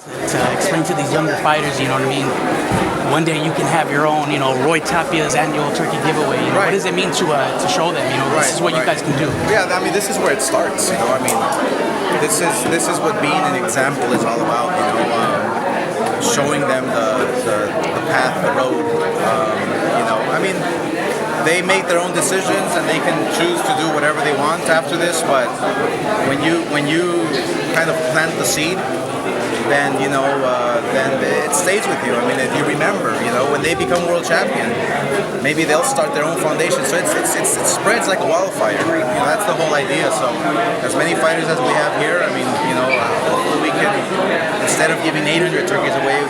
to explain to these younger fighters, you know what I mean? One day you can have your own, Roy Tapia's annual turkey giveaway. Right. What does it mean to show them? This is what you guys can do. Yeah, I mean, this is where it starts. I mean, this is what being an example is all about. Showing them the path, the road. I mean, they make their own decisions and they can choose to do whatever they want after this. But when you kind of plant the seed, then then it stays with you. I mean, if you remember, when they become world champion, maybe they'll start their own foundation. So it spreads like a wildfire. That's the whole idea. So as many fighters as we have here, I mean, hopefully we can, instead of giving 800 turkeys away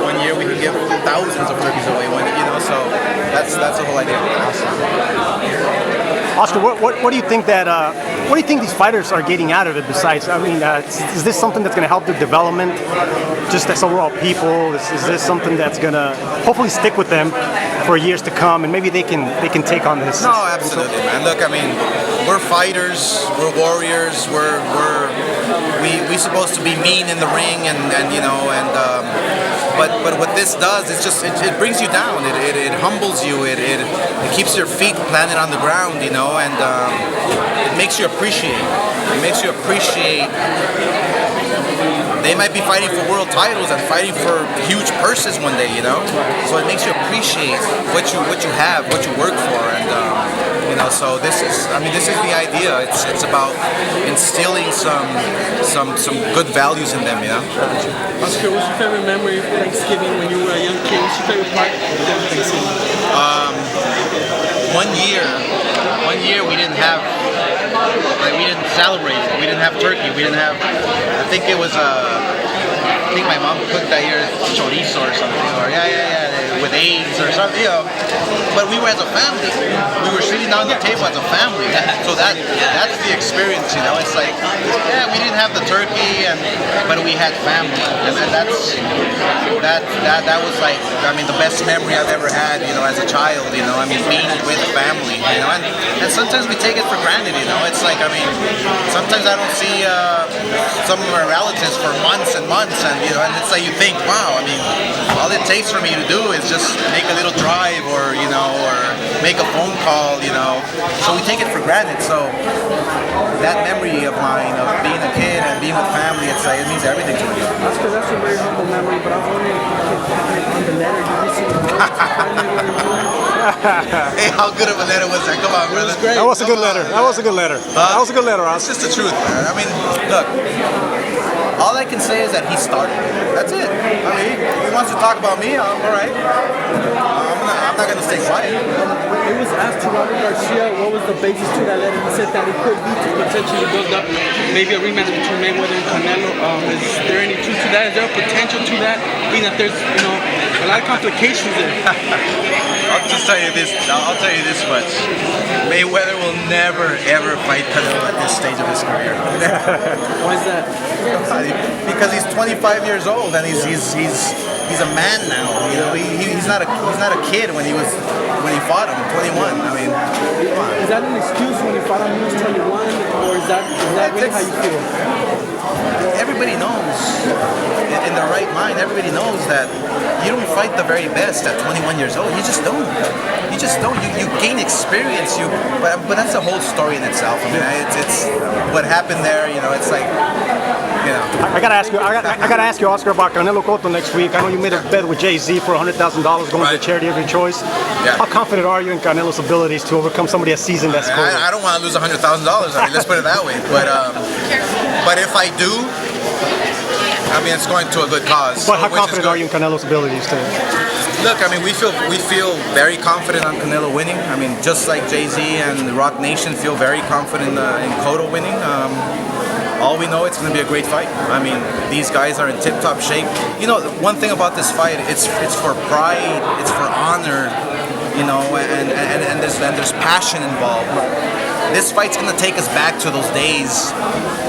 one year, we can give thousands of turkeys away. So that's the whole idea. Oscar, what do you think what do you think these fighters are getting out of it? Besides, I mean, is this something that's going to help their development, just as overall people? Is this something that's going to hopefully stick with them for years to come, and maybe they can take on this? No, absolutely, man. Look, I mean, we're fighters, we're warriors, we're supposed to be mean in the ring, but what this does is just it brings you down. It humbles you. It keeps your feet planted on the ground, and it makes you appreciate. It makes you appreciate. They might be fighting for world titles and fighting for huge purses one day, So it makes you appreciate what you have, what you work for, and So this is the idea. It's about instilling some good values in them, Oscar, what's your favorite memory of Thanksgiving when you were a young kid? What's your favorite part of Thanksgiving? One year we didn't have, we didn't celebrate it. We didn't have turkey. We didn't have. I think it was I think my mom cooked that year chorizo or something, or with eggs or something, But we were as a family. We were sitting down at the table as a family. So that's the experience, It's like, we didn't have the turkey, but we had family, and that was like, the best memory I've ever had, as a child, being with family, and sometimes we take it for granted, It's like, sometimes I don't see some of my relatives for months and months, and it's like you think, wow, all it takes for me to do is just make a little drive, or make a phone call, So we take it for granted. So that memory of mine of being a kid and being with family, it means everything to me. That's a very humble memory, but I was wondering if you could comment on the letter you received. Hey, how good of a letter was that? Come on, brother. It was great. That was a good letter. That was a good letter. That was a good letter, It's just the truth, man. Look, all I can say is that he started it. That's it. If he wants to talk about me, all right. I'm not going to stay quiet. It was asked to Robert Garcia what was the basis to that letter. He said that it could be to potentially build up maybe a rematch between Mayweather and Canelo. Is there any truth to that? Is there a potential to that? Being that there's a lot of complications there. I'll tell you this much. Mayweather will never ever fight Canelo at this stage of his career. Why is that? Because he's 25 years old and he's a man now. He's not a kid when he fought him 21. Come on. Is that an excuse when he fought him when he was 21, or is that really how you feel? Everybody knows, in their right mind, everybody knows that you don't fight the very best at 21 years old. You just don't. You gain experience. But that's a whole story in itself. It's what happened there. It's like, I gotta ask you, Oscar, about Canelo Cotto next week. I know you made a bet with Jay-Z for $100,000 going to a charity of your choice. Yeah. How confident are you in Canelo's abilities to overcome somebody as seasoned as Cotto? I don't want to lose $100,000. Let's put it that way. But if I do, it's going to a good cause. But how confident are you in Canelo's abilities to? Look, we feel very confident on Canelo winning. Just like Jay-Z and Rock Nation feel very confident in Cotto winning. All we know, it's going to be a great fight. These guys are in tip-top shape. One thing about this fight, it's for pride, it's for honor, and there's passion involved. This fight's going to take us back to those days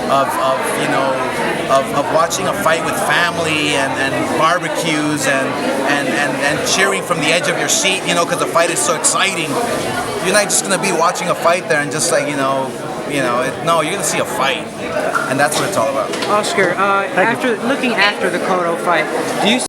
of watching a fight with family and barbecues and cheering from the edge of your seat, because the fight is so exciting. You're not just going to be watching a fight there and just like, no, you're gonna see a fight, and that's what it's all about. Oscar, looking after the Cotto fight, do you